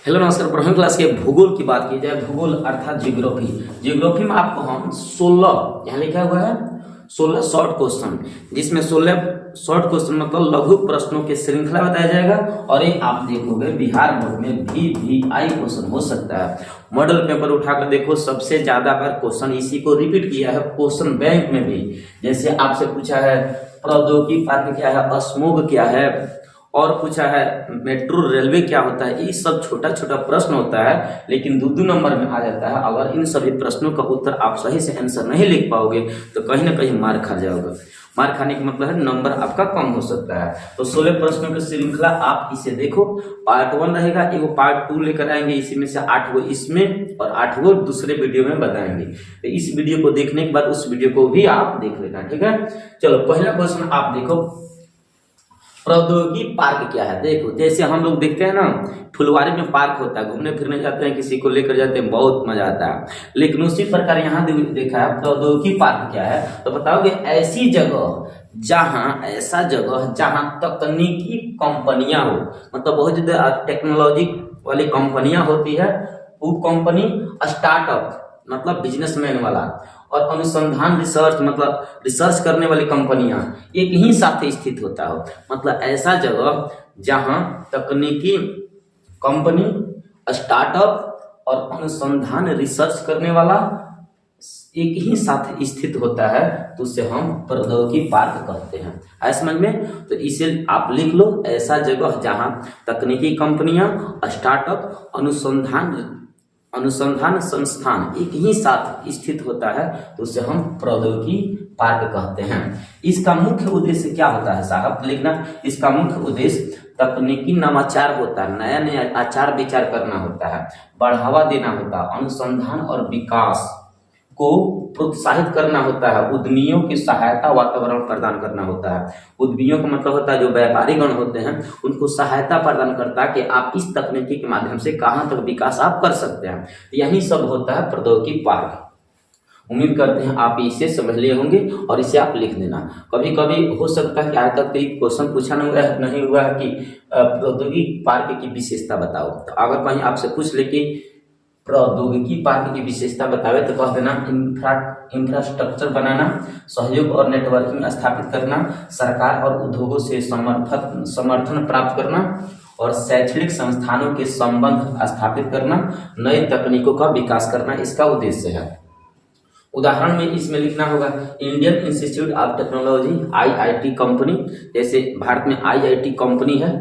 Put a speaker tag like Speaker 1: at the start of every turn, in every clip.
Speaker 1: Hello नमस्कार। प्रथम class के भूगोल की बात की जाए, भूगोल अर्थात जियोग्राफी। जियोग्राफी में आपको हम 16 यहाँ लिखा हुआ है 16 शॉर्ट क्वेश्चन, जिसमें 16 शॉर्ट क्वेश्चन मतलब लघु प्रश्नों की श्रृंखला बताया जाएगा। और ये आप देखोगे बिहार बोर्ड में VVI क्वेश्चन हो सकता है। मॉडल पेपर उठाकर देखो, सबसे ज्यादा बार क्वेश्चन इसी को रिपीट किया है क्वेश्चन बैंक में भी। जैसे आपसे पूछा है प्रौद्योगिकी पार्क क्या है, अस्मोग क्या है, और पूछा है मेट्रो रेलवे क्या होता है। ये सब छोटा छोटा प्रश्न होता है, लेकिन दो नंबर में आ जाता है। अगर इन सभी प्रश्नों का उत्तर आप सही से आंसर नहीं लिख पाओगे तो कहीं ना कहीं मार खा जाओगे। मार खाने का मतलब है नंबर आपका कम हो सकता है। तो 16 प्रश्नों की श्रृंखला आप इसे देखो। पार्ट 1 रहेगा, एगो पार्ट 2 लेकर आएंगे, इसी में से 8 गो इसमें और 8 गो दूसरे वीडियो में बताएंगे। तो इस वीडियो को देखने के बाद उस वीडियो को भी आप देख लेना, ठीक है। चलो पहला क्वेश्चन आप देखो, प्रौद्योगिकी पार्क क्या है। देखो जैसे हम लोग देखते हैं ना, फुलवारी में पार्क होता है, घूमने फिरने जाते हैं, किसी को लेकर जाते हैं, बहुत मजा आता है। लेकिन उसी प्रकार यहाँ देखा है प्रौद्योगिकी पार्क क्या है, तो बताओगे ऐसी जगह ऐसा जगह जहाँ तकनीकी कंपनियां हो, मतलब बहुत ज्यादा टेक्नोलॉजी वाली कंपनियां होती है। वो कंपनी स्टार्टअप मतलब बिजनेसमैन वाला, और अनुसंधान रिसर्च मतलब रिसर्च करने वाली कंपनियां एक ही साथ स्थित होता हो। मतलब ऐसा जगह जहां तकनीकी कंपनी, स्टार्टअप और अनुसंधान रिसर्च करने वाला एक ही साथ स्थित होता है, तो उसे हम प्रौद्योगिकी पार्क कहते हैं। है समझ में? तो इसे आप लिख लो, ऐसा जगह जहां तकनीकी कंपनियां, स्टार्टअप, अनुसंधान संस्थान एक ही साथ स्थित होता है, तो उसे हम प्रौद्योगिकी पार्क कहते हैं। इसका मुख्य उद्देश्य क्या होता है साहब, लिखना। इसका मुख्य उद्देश्य तकनीकी नवाचार होता है, नया नया आचार विचार करना होता है, बढ़ावा देना होता है, अनुसंधान और विकास को प्रोत्साहित करना होता है, उद्यमियों की सहायता वातावरण प्रदान करना होता है। उद्यमियों का मतलब होता है जो व्यापारी गण होते हैं, उनको सहायता प्रदान करता है कि आप इस तकनीकी के माध्यम से कहां तक विकास आप कर सकते हैं। यही सब होता है प्रौद्योगिकी पार्क। उम्मीद करते हैं आप इसे समझ लिए होंगे और इसे आप लिख देना। कभी कभी हो सकता है कि आज तक एक क्वेश्चन पूछा नहीं हुआ है कि प्रौद्योगिकी पार्क की विशेषता बताओ। तो अगर कहीं आपसे पूछ ले कि प्रौद्योगिकी पार्क की विशेषता बतावे तो कह देना इंफ्रास्ट्रक्चर बनाना, सहयोग और नेटवर्किंग स्थापित करना, सरकार और उद्योगों से समर्थन प्राप्त करना, और शैक्षणिक संस्थानों के संबंध स्थापित करना, नई तकनीकों का विकास करना इसका उद्देश्य है। उदाहरण में इसमें लिखना होगा Indian institute of technology IIT company, जैसे भारत में IIT कंपनी है।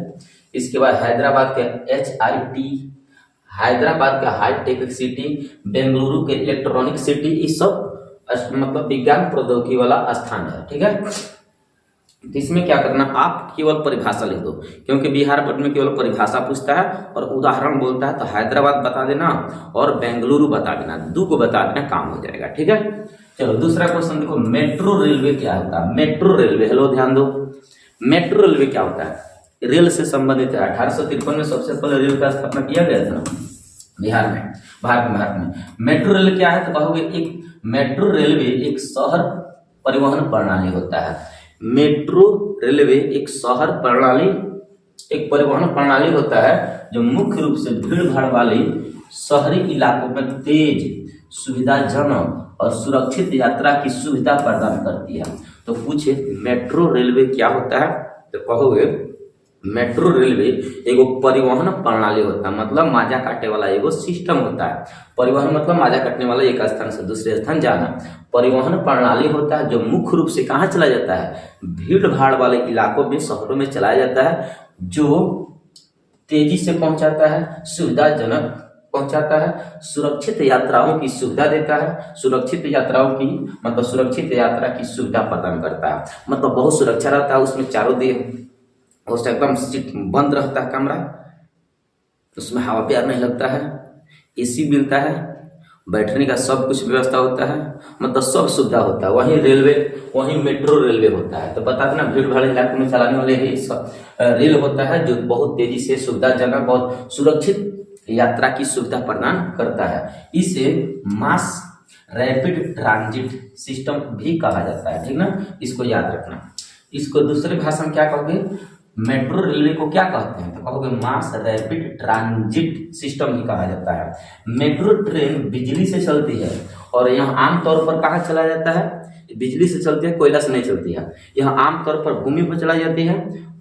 Speaker 1: इसके बाद हैदराबाद के HIT, हैदराबाद का हाईटेक सिटी, बेंगलुरु के इलेक्ट्रॉनिक सिटी, ये सब मतलब विज्ञान प्रौद्योगिकी वाला स्थान है, ठीक है। इसमें क्या करना, आप केवल परिभाषा लिख दो, क्योंकि बिहार बोर्ड में केवल परिभाषा पूछता है और उदाहरण बोलता है। तो हैदराबाद बता देना और बेंगलुरु बता देना, 2 को बता देना, काम हो जाएगा, ठीक है। चलो दूसरा क्वेश्चन देखो, मेट्रो रेलवे क्या होता है। मेट्रो रेलवे, हेलो ध्यान दो, मेट्रो रेलवे क्या होता है, रेल से संबंधित है। 1853 में सबसे पहले रेल का स्थापना किया गया था बिहार में, भारत में। मेट्रो रेल क्या है तो कहोगे एक मेट्रो रेलवे एक शहर परिवहन प्रणाली होता है। मेट्रो रेलवे एक शहर प्रणाली, एक परिवहन प्रणाली होता है जो मुख्य रूप से भीड़ भाड़ वाली शहरी इलाकों में तेज, सुविधाजनक और सुरक्षित यात्रा की सुविधा प्रदान करती है। तो पूछे मेट्रो रेलवे क्या होता है तो कहोगे मेट्रो रेलवे एगो परिवहन प्रणाली होता है, मतलब माजा काटने वाला एगो सिस्टम होता है। परिवहन मतलब माजा काटने वाला, एक स्थान से दूसरे स्थान जाना। परिवहन प्रणाली होता है जो मुख्य रूप से कहाँ चला जाता है, भीड़ भाड़ वाले इलाकों में, शहरों में चलाया जाता है, जो तेजी से पहुंचाता है, सुविधाजनक पहुंचाता है, सुरक्षित यात्राओं की सुविधा देता है। सुरक्षित यात्राओं की मतलब सुरक्षित यात्रा की सुविधा प्रदान करता है, मतलब बहुत सुरक्षा रहता है उसमें, चारों उससे एकदम सीट बंद रहता है कमरा, उसमें हवा प्यार नहीं लगता है, AC मिलता है, बैठने का सब कुछ व्यवस्था होता है, मतलब सब सुविधा होता है। वहीं मेट्रो रेलवे होता है। तो बता देना भीड़ भाड़ इलाकों में चलाने वाले रेल होता है जो बहुत तेजी से, सुविधाजनक और सुरक्षित यात्रा की सुविधा प्रदान करता है। इसे मास रैपिड ट्रांजिट सिस्टम भी कहा जाता है, ठीक ना, इसको याद रखना। इसको दूसरी भाषा में क्या कहोगे, मेट्रो रेलवे को क्या कहते हैं, तो कहोगे मास रैपिड ट्रांजिट सिस्टम ही कहा जाता है। मेट्रो ट्रेन बिजली से चलती है और यह आमतौर पर कहाँ चला जाता है, बिजली से चलती है, कोयला से नहीं चलती है। यह आमतौर पर भूमि पर चलाई जाती है,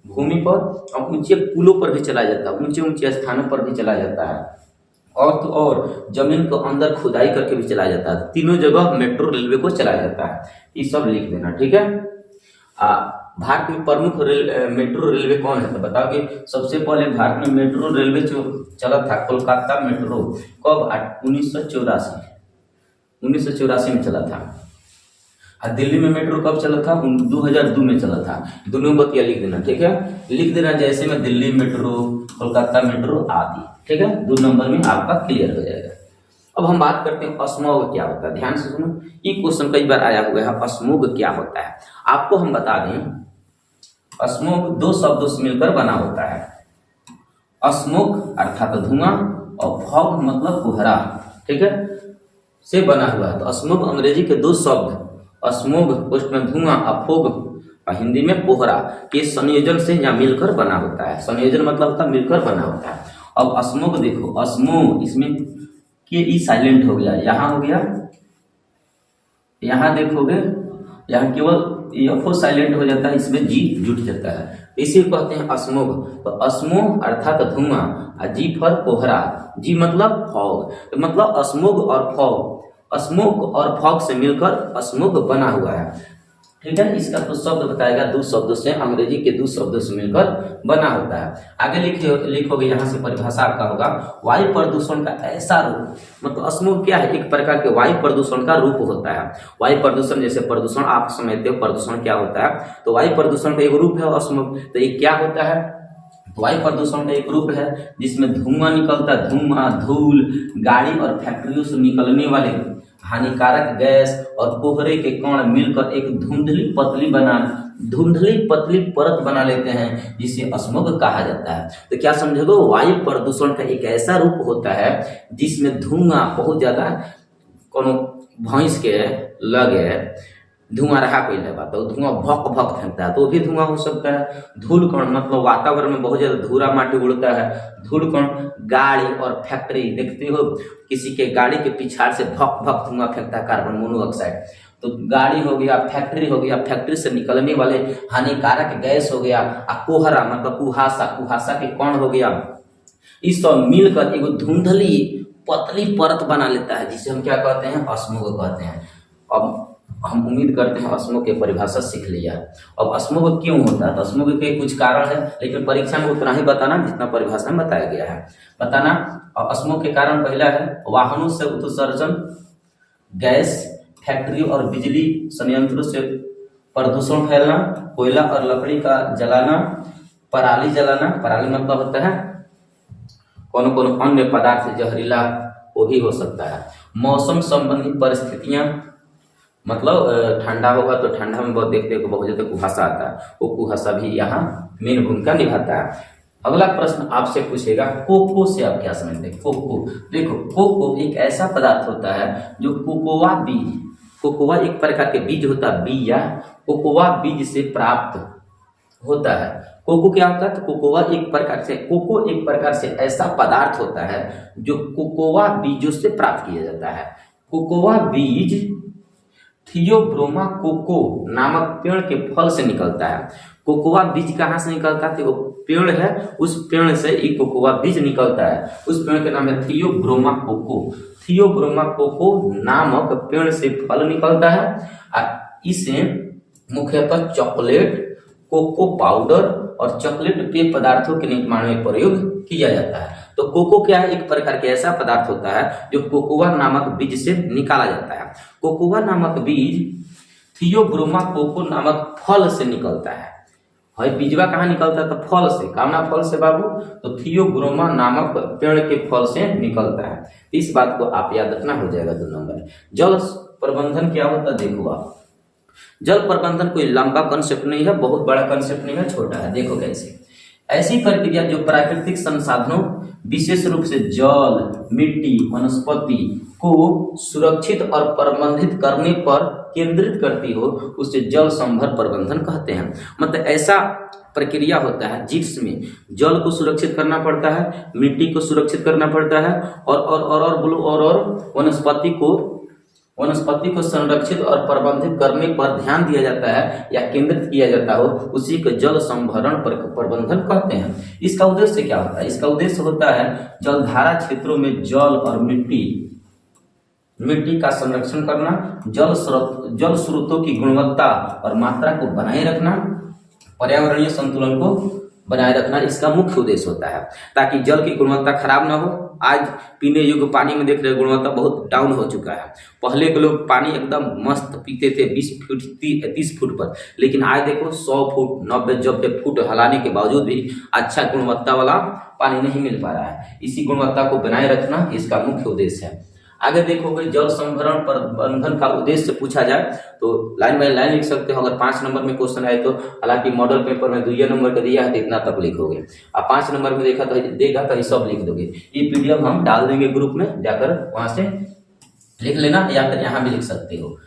Speaker 1: भूमि पर और ऊंचे पुलों पर भी चलाया जाता है, ऊंचे ऊंचे स्थानों पर भी चलाया जाता है, और तो और जमीन को अंदर खुदाई करके भी चलाया जाता है। तीनों जगह मेट्रो रेलवे को चलाया जाता है, ये सब लिख देना, ठीक है। भारत में प्रमुख मेट्रो रेलवे कौन है, तो बताओ कि सबसे पहले भारत में मेट्रो रेलवे जो चला था कोलकाता मेट्रो, कब, 1984 में चला था। और दिल्ली में मेट्रो कब चला था, 2002 में चला था। दोनों बतिया लिख देना, ठीक है, लिख देना जैसे में दिल्ली मेट्रो, कोलकाता मेट्रो आदि, ठीक है। 2 नंबर में आपका क्लियर हो जाएगा। अब हम बात करते हैं अस्मोग क्या होता है, ध्यान से सुनो, ये क्वेश्चन कई बार आया हुआ है, अस्मोग क्या होता है। आपको हम बता दें, अस्मोग 2 शब्दों से मिलकर बना होता है। अस्मोग अर्थात धुआं और फॉग मतलब कोहरा, ठीक है, से बना हुआ है। तो अस्मोग अंग्रेजी के 2 शब्द, अस्मोग पोस्ट में धुआं, अफोग और हिंदी में कोहरा के संयोजन से या मिलकर बना होता है। संयोजन मतलब होता है मिलकर बना होता है। अब अस्मोग देखो, अस्मो, इसमें के ई साइलेंट हो गया, यहाँ हो गया, यहाँ देखोगे यहाँ केवल एफओ साइलेंट हो जाता है, इसमें जी जुट जाता है, इसी कहते हैं अस्मोग। तो अस्मो अर्थात धुआं और जी फॉर कोहरा, जी मतलब फॉग, तो मतलब अस्मोग और फॉग, अस्मोग और फॉग से मिलकर अस्मोग बना हुआ है, ठीक है। इसका तो शब्द बताएगा 2 शब्दों से, अंग्रेजी के 2 शब्दों से मिलकर बना होता है। आगे लिखोगे, यहाँ से परिभाषा आपका होगा, वायु प्रदूषण का ऐसा रूप, मतलब अस्मोग क्या है, एक प्रकार के वायु प्रदूषण का रूप होता है। वायु प्रदूषण जैसे प्रदूषण आप समझते हो प्रदूषण क्या होता है, तो वायु प्रदूषण का एक रूप है अस्मोग। तो ये क्या होता है, वायु प्रदूषण का एक रूप है जिसमें धुआं निकलता है, धुआं, धूल, गाड़ी और फैक्ट्रियों से निकलने वाले हानिकारक गैस और कोहरे के कण मिलकर एक धुंधली पतली परत बना लेते हैं, जिसे अस्मोग कहा जाता है। तो क्या समझोगे, वायु प्रदूषण का एक ऐसा रूप होता है जिसमें धुआं बहुत ज्यादा, कोनो भैंस के लगे धुआं रहा कोई लगा तो धुआं भक भक फेंकता है, तो भी धुआं हो सकता है। धूल कण मतलब वातावरण में बहुत ज्यादा धूरा माटी उड़ता है, धूल कण, गाड़ी और फैक्ट्री, देखते हो किसी के गाड़ी के पिछाड़ से भक भक धुआं फेंकता है, कार्बन मोनोऑक्साइड। तो गाड़ी हो गया, फैक्ट्री हो गया, फैक्ट्री से निकलने वाले हानिकारक गैस हो गया, कोहरा मतलब कुहासा के कण हो गया, इस सब मिलकर एक धुंधली पतली परत बना लेता है, जिसे हम क्या कहते हैं, अस्मोग कहते हैं। अब हम उम्मीद करते हैं अस्मोग की परिभाषा सीख लिया। अब अस्मोग क्यों होता है, तो अस्मोग के कुछ कारण है, लेकिन परीक्षा में उतना ही बताना जितना परिभाषा में बताया गया है बताना। और अस्मोग के कारण पहला है वाहनों से उत्सर्जन, गैस, फैक्ट्री और बिजली संयंत्रों से प्रदूषण फैलना, कोयला और लकड़ी का जलाना, पराली जलाना, पराली मतलब होता है कौन अन्य पदार्थ जहरीला, वो भी हो सकता है। मौसम संबंधी परिस्थितियां, मतलब ठंडा होगा तो ठंडा में बहुत देखते हो बहुत ज्यादा कुहासा आता है, वो कुहासा भी यहाँ मेन भूमिका निभाता है। अगला प्रश्न आपसे पूछेगा, कोको से आप क्या समझते हैं। कोको, देखो कोको एक ऐसा पदार्थ होता है जो कोकोआ बीज, कोकोआ एक प्रकार के बीज होता है, बीज या कोकोआ बीज से प्राप्त होता है। कोको क्या होता है, तो कोकोआ एक प्रकार से ऐसा पदार्थ होता है जो कोकोआ बीजों से प्राप्त किया जाता है। कोकोआ बीज थियोब्रोमा कोको नामक पेड़ के फल से निकलता है। कोकोआ बीज कहाँ से निकलता है, वो पेड़ है, उस पेड़ से एक कोकोआ बीज निकलता है, उस पेड़ के नाम है थियोब्रोमा कोको। थियोब्रोमा कोको नामक पेड़ से फल निकलता है। इसे मुख्यतः चॉकलेट, कोको पाउडर और चॉकलेट पेय पदार्थों के निर्माण में प्रयोग किया जाता है। तो कोको क्या है, एक प्रकार के ऐसा पदार्थ होता है जो कोकोआ नामक बीज से निकाला जाता है। कोकोआ नामक बीज थियोब्रोमा कोको नामक फल से निकलता है। बीजवा कहाँ निकलता है, तो फल से, कामना फल से बाबू, तो थियोब्रोमा नामक पेड़ के फल से निकलता है। इस बात को आप याद रखना, हो जाएगा 2 नंबर। जल प्रबंधन क्या होता है, देखो आप, जल प्रबंधन कोई लंबा कंसेप्ट नहीं है, बहुत बड़ा कंसेप्ट नहीं है, छोटा है। देखो कैसे, ऐसी प्रक्रिया जो प्राकृतिक संसाधनों विशेष रूप से जल, मिट्टी, वनस्पति को सुरक्षित और प्रबंधित करने पर केंद्रित करती हो, उसे जल संभर प्रबंधन कहते हैं। मतलब ऐसा प्रक्रिया होता है जिसमें जल को सुरक्षित करना पड़ता है, मिट्टी को सुरक्षित करना पड़ता है और बोलो और वनस्पति को संरक्षित और प्रबंधित करने पर ध्यान दिया जाता है या केंद्रित किया जाता हो, उसी को जल संभरण प्रबंधन कहते हैं। इसका उद्देश्य क्या होता है? इसका उद्देश्य होता है जलधारा क्षेत्रों में जल और मिट्टी का संरक्षण करना, जल स्रोतों की गुणवत्ता और मात्रा को बनाए रखना, पर्यावरणीय संतुलन को बनाए रखना इसका मुख्य उद्देश्य होता है, ताकि जल की गुणवत्ता खराब ना हो। आज पीने योग्य पानी में देख रहे गुणवत्ता बहुत डाउन हो चुका है। पहले के लोग पानी एकदम मस्त पीते थे 20 फुट 30 फुट पर, लेकिन आज देखो 100 फुट 90 फुट हिलाने के बावजूद भी अच्छा गुणवत्ता वाला पानी नहीं मिल पा रहा है। इसी गुणवत्ता को बनाए रखना इसका मुख्य उद्देश्य है। आगे देखोगे जल संभरण प्रबंधन का उद्देश्य पूछा जाए तो लाइन बाय लाइन लिख सकते हो। अगर 5 नंबर में क्वेश्चन आए तो, हालांकि मॉडल पेपर में 2 नंबर का दिया है तो इतना तक लिखोगे। अब 5 नंबर में देगा तो ये सब लिख दोगे। ये पीडीएफ हम डाल देंगे ग्रुप में, जाकर वहां से लिख लेना, या फिर यहाँ भी लिख सकते हो।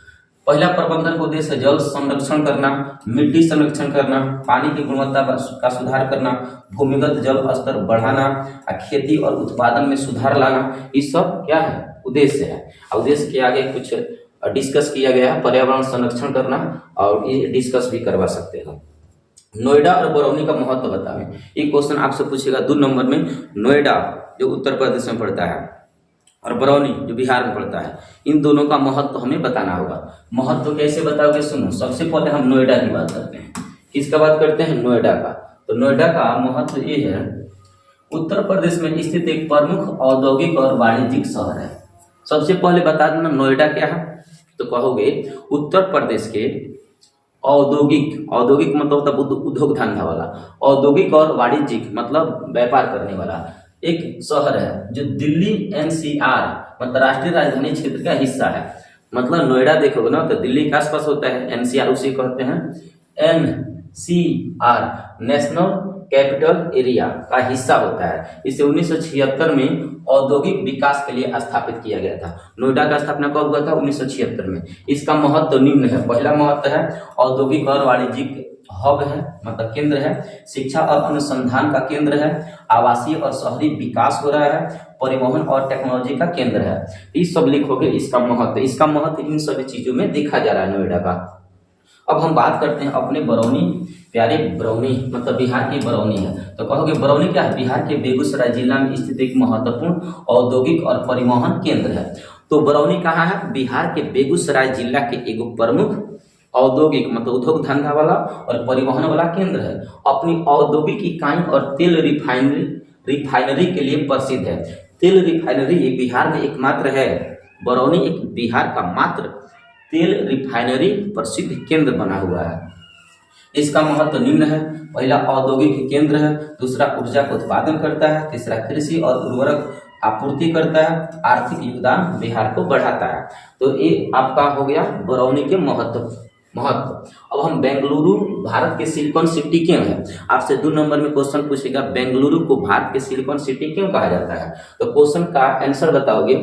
Speaker 1: पहला प्रबंधन का उद्देश्य जल संरक्षण करना, मिट्टी संरक्षण करना, पानी की गुणवत्ता का सुधार करना, भूमिगत जल स्तर बढ़ाना, खेती और उत्पादन में सुधार लाना। ये सब क्या है? उद्देश्य है। उद्देश्य के आगे कुछ डिस्कस किया गया है, पर्यावरण संरक्षण करना, और ये डिस्कस भी करवा सकते हो। नोएडा और बरौनी का महत्व बताएं। ये क्वेश्चन आपसे पूछेगा 2 नंबर में। नोएडा जो उत्तर प्रदेश में पड़ता है और बरौनी जो बिहार में पड़ता है, इन दोनों का महत्व हमें बताना होगा। महत्व कैसे बताओगे? सुनो, सबसे पहले हम नोएडा की बात करते हैं। किसका बात करते हैं? नोएडा का। तो नोएडा का महत्व ये है, उत्तर प्रदेश में स्थित एक प्रमुख औद्योगिक और वाणिज्यिक शहर है। सबसे पहले बता देना नोएडा क्या है, तो कहोगे उत्तर प्रदेश के औद्योगिक मतलब उद्योग धंधा वाला, औद्योगिक और वाणिज्यिक मतलब व्यापार करने वाला एक शहर है जो दिल्ली एनसीआर मतलब राष्ट्रीय राजधानी क्षेत्र का हिस्सा है। मतलब नोएडा देखोगे ना तो दिल्ली के आसपास होता है, एनसीआर उसे कहते हैं। एनसीआर नेशनल कैपिटल एरिया का हिस्सा होता है। इसे 1976 में औद्योगिक विकास के लिए स्थापित किया गया था। नोएडा का स्थापना कब हुआ था? 1976 में। इसका महत्व निम्न है। पहला महत्व है औद्योगिक और वाणिज्यिक हब है, मतलब केंद्र है। शिक्षा और अनुसंधान का केंद्र है। आवासीय और शहरी विकास हो रहा है। परिवहन और टेक्नोलॉजी का केंद्र है। ये सब लिखोगे इसका महत्व इन सभी चीजों में देखा जा रहा है नोएडा का। अब हम बात करते हैं अपने बरौनी, प्यारे बरौनी मतलब बिहार की बरौनी है। तो कहोगे बरौनी क्या है? बिहार के बेगूसराय जिला में स्थित एक महत्वपूर्ण औद्योगिक और परिवहन केंद्र है। तो बरौनी कहाँ है? बिहार के बेगूसराय जिला के एक प्रमुख औद्योगिक मतलब उद्योग धंधा वाला और परिवहन वाला केंद्र है। अपनी औद्योगिक इकाई और तेल रिफाइनरी के लिए प्रसिद्ध है। तेल रिफाइनरी ये बिहार में एकमात्र है। बरौनी एक बिहार का मात्र तेल रिफाइनरी प्रसिद्ध केंद्र बना हुआ है। इसका महत्व निम्न है। पहला औद्योगिक केंद्र है, दूसरा ऊर्जा का उत्पादन करता है, तीसरा कृषि और उर्वरक आपूर्ति करता है, आर्थिक योगदान बिहार को बढ़ाता है। तो ये आपका हो गया बरौनी के महत्व। अब हम बेंगलुरु भारत के सिलिकॉन सिटी क्यों है? आपसे 2 नंबर में क्वेश्चन पूछेगा बेंगलुरु को भारत के सिलिकॉन सिटी क्यों कहा जाता है? तो क्वेश्चन का आंसर बताओगे।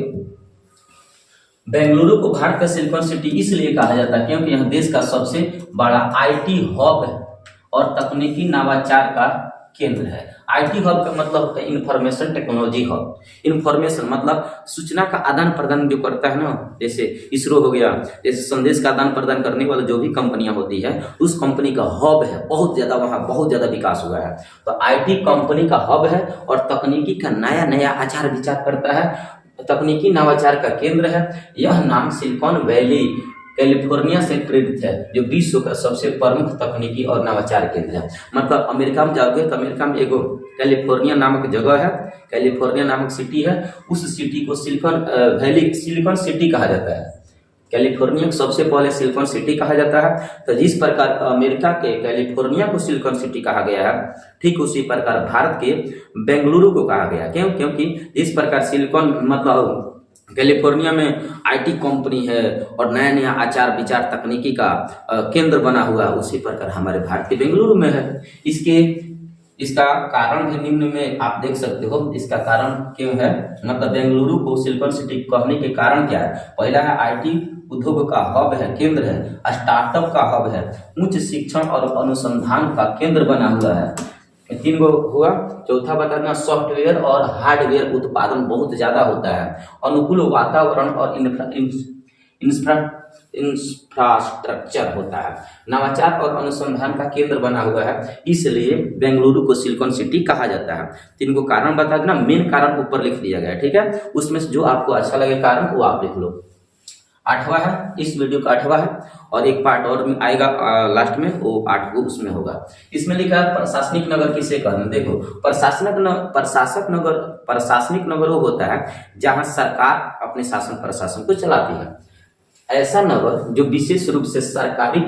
Speaker 1: बेंगलुरु को भारत का सिलिकॉन सिटी इसलिए कहा जाता है क्योंकि यह देश का सबसे बड़ा आईटी हब है और तकनीकी नवाचार का केंद्र है। आईटी हब का मतलब इंफॉर्मेशन टेक्नोलॉजी हब। इंफॉर्मेशन मतलब सूचना का आदान प्रदान जो करता है ना, जैसे इसरो हो गया, जैसे संदेश का आदान प्रदान करने वाला जो भी कंपनियां होती है उस कंपनी का हब है। बहुत ज्यादा वहां बहुत ज्यादा विकास हुआ है। तो आईटी कंपनी का हब है और तकनीकी का नया आचार विचार करता है, तकनीकी नवाचार का केंद्र है। यह नाम सिलिकॉन वैली कैलिफोर्निया से प्रेरित है, जो विश्व का सबसे प्रमुख तकनीकी और नवाचार केंद्र है। मतलब अमेरिका में जाओगे तो अमेरिका में एगो कैलिफोर्निया नामक जगह है, कैलिफोर्निया नामक सिटी है। उस सिटी को सिलिकॉन वैली सिलिकॉन सिटी कहा जाता है। कैलिफोर्निया को सबसे पहले सिलिकॉन सिटी कहा जाता है। तो जिस प्रकार अमेरिका के कैलिफोर्निया को सिलिकॉन सिटी कहा गया है, ठीक उसी प्रकार भारत के बेंगलुरु को कहा गया। क्यों? क्योंकि जिस प्रकार सिलिकॉन मतलब कैलिफोर्निया में आईटी कंपनी है और नया आचार विचार तकनीकी का केंद्र बना हुआ, उसी प्रकार हमारे भारत के बेंगलुरु में है। इसका कारण भी निम्न में आप देख सकते हो। इसका कारण क्यों है, मतलब बेंगलुरु को सिलिकॉन सिटी कहने के कारण क्या है? पहला है आईटी उद्योग का हब है, केंद्र है, स्टार्टअप का हब है, उच्च शिक्षण और अनुसंधान का केंद्र बना हुआ है। 3 गो हुआ। चौथा बताना सॉफ्टवेयर और हार्डवेयर उत्पादन बहुत ज्यादा होता है, अनुकूल वातावरण और इंफ्रास्ट्रक्चर होता है, नवाचार और अनुसंधान का केंद्र बना हुआ है, इसलिए बेंगलुरु को सिलिकॉन सिटी कहा जाता है। 3 को कारण बता देना, मेन कारण ऊपर लिख दिया गया है, ठीक है। उसमें से जो आपको अच्छा लगे कारण वो आप लिख लो। 8वां है, इस वीडियो का 8वां है, और एक पार्ट और में आएगा लास्ट में, वो 8 को उसमें होगा। इसमें लिखा है प्रशासनिक नगर किसे कहते हैं। देखो प्रशासनिक नगर वो होता है जहां सरकार अपने शासन प्रशासन को चलाती है। ऐसा नगर जो विशेष रूप से सरकारी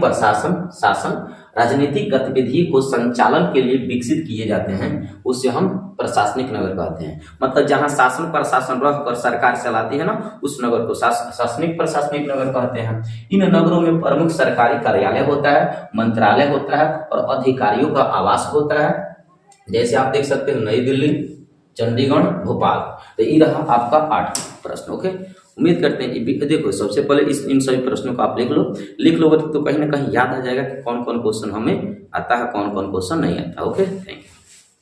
Speaker 1: शासन राजनीतिक गतिविधि को संचालन के लिए विकसित किए जाते हैं, उसे हम प्रशासनिक नगर कहते हैं। मतलब जहां शासन प्रशासन रहकर सरकार चलाती है ना, उस नगर को प्रशासनिक नगर कहते हैं। इन नगरों में प्रमुख सरकारी कार्यालय होता है, मंत्रालय होता है और अधिकारियों का आवास होता है। जैसे आप देख सकते हो नई दिल्ली, चंडीगढ़, भोपाल। तो ये रहा आपका 8 प्रश्न। ओके, उम्मीद करते हैं। देखो सबसे पहले इन सभी प्रश्नों को आप लिख लोगे तो कहीं ना कहीं याद आ जाएगा कि कौन कौन क्वेश्चन हमें आता है, कौन कौन क्वेश्चन नहीं आता। Okay, thank you.